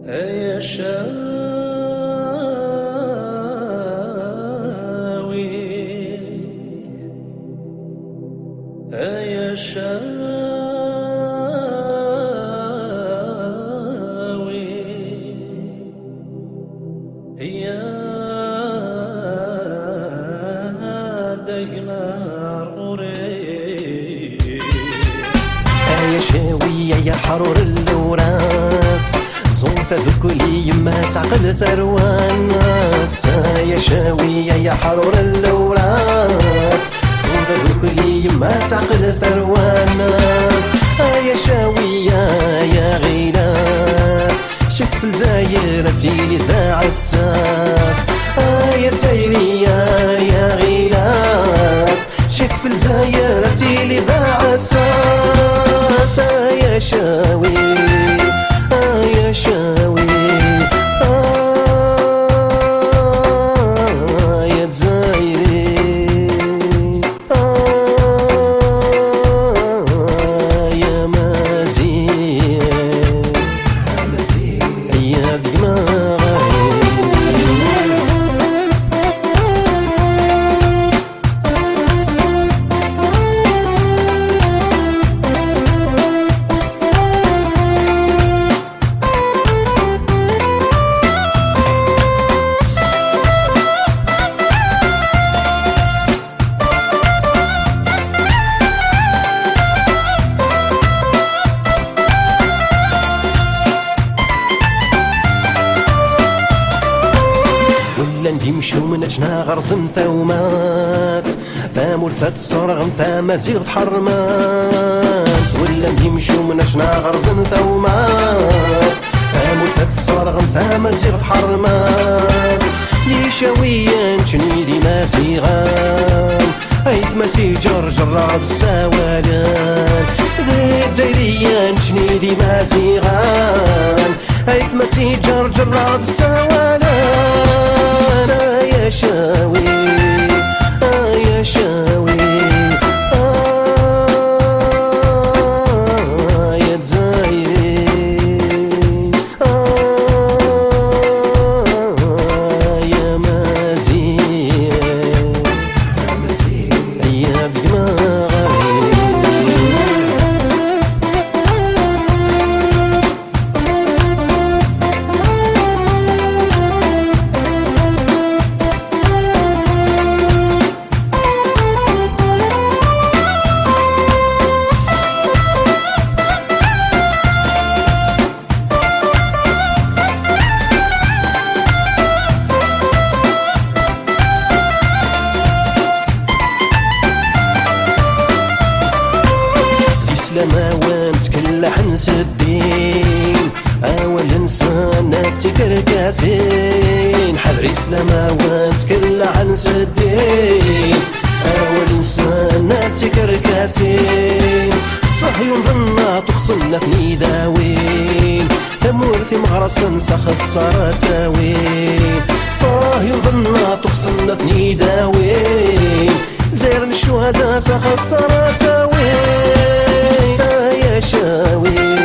يا شاوي يا شاوي يا دقمر يا شاوية يا حرور الوراس صوت ذكلي ما تعقل ثروان ناس. يا شاوية يا حرور الوراس صوت ذكلي ما تعقل ثروان ناس. يا شاوية يا غيلاس شف الجزائرتي لذا عساس. يا تايرية يا غيلاس شف الجزائرتي لذا عساس. يا شاوي يا شاوي يا جزائري يا مازين يا دماغي. نمشو من جنا غرزم ثومات ثامور ثات صرغم ثام زيغ حرمات. ولا نمشو من جنا غرزم ثومات ثامور ثات صرغم ثام زيغ حرمات. لي شاويا نشنيدي ما زيغان ايت ما سيجر جراد السوالان. ذي زيريا نشنيدي ما زيغان ايت ما سيجر جراد السوالان. يا شاوي يا شاوي يا جزائري يا مازين يا دماغي. لما وانت كل حنس الدين اول انسان تكركاسين. حذري لما وانت كل حنس الدين اول انسان تكركاسين. صحي ظنا تخصنا في نداوين ثمورثي مغرسن سخسر تاوين. صاحي ظنا تخصنا في نداوين زير الشهداء سخسر تاوين. يا شاوي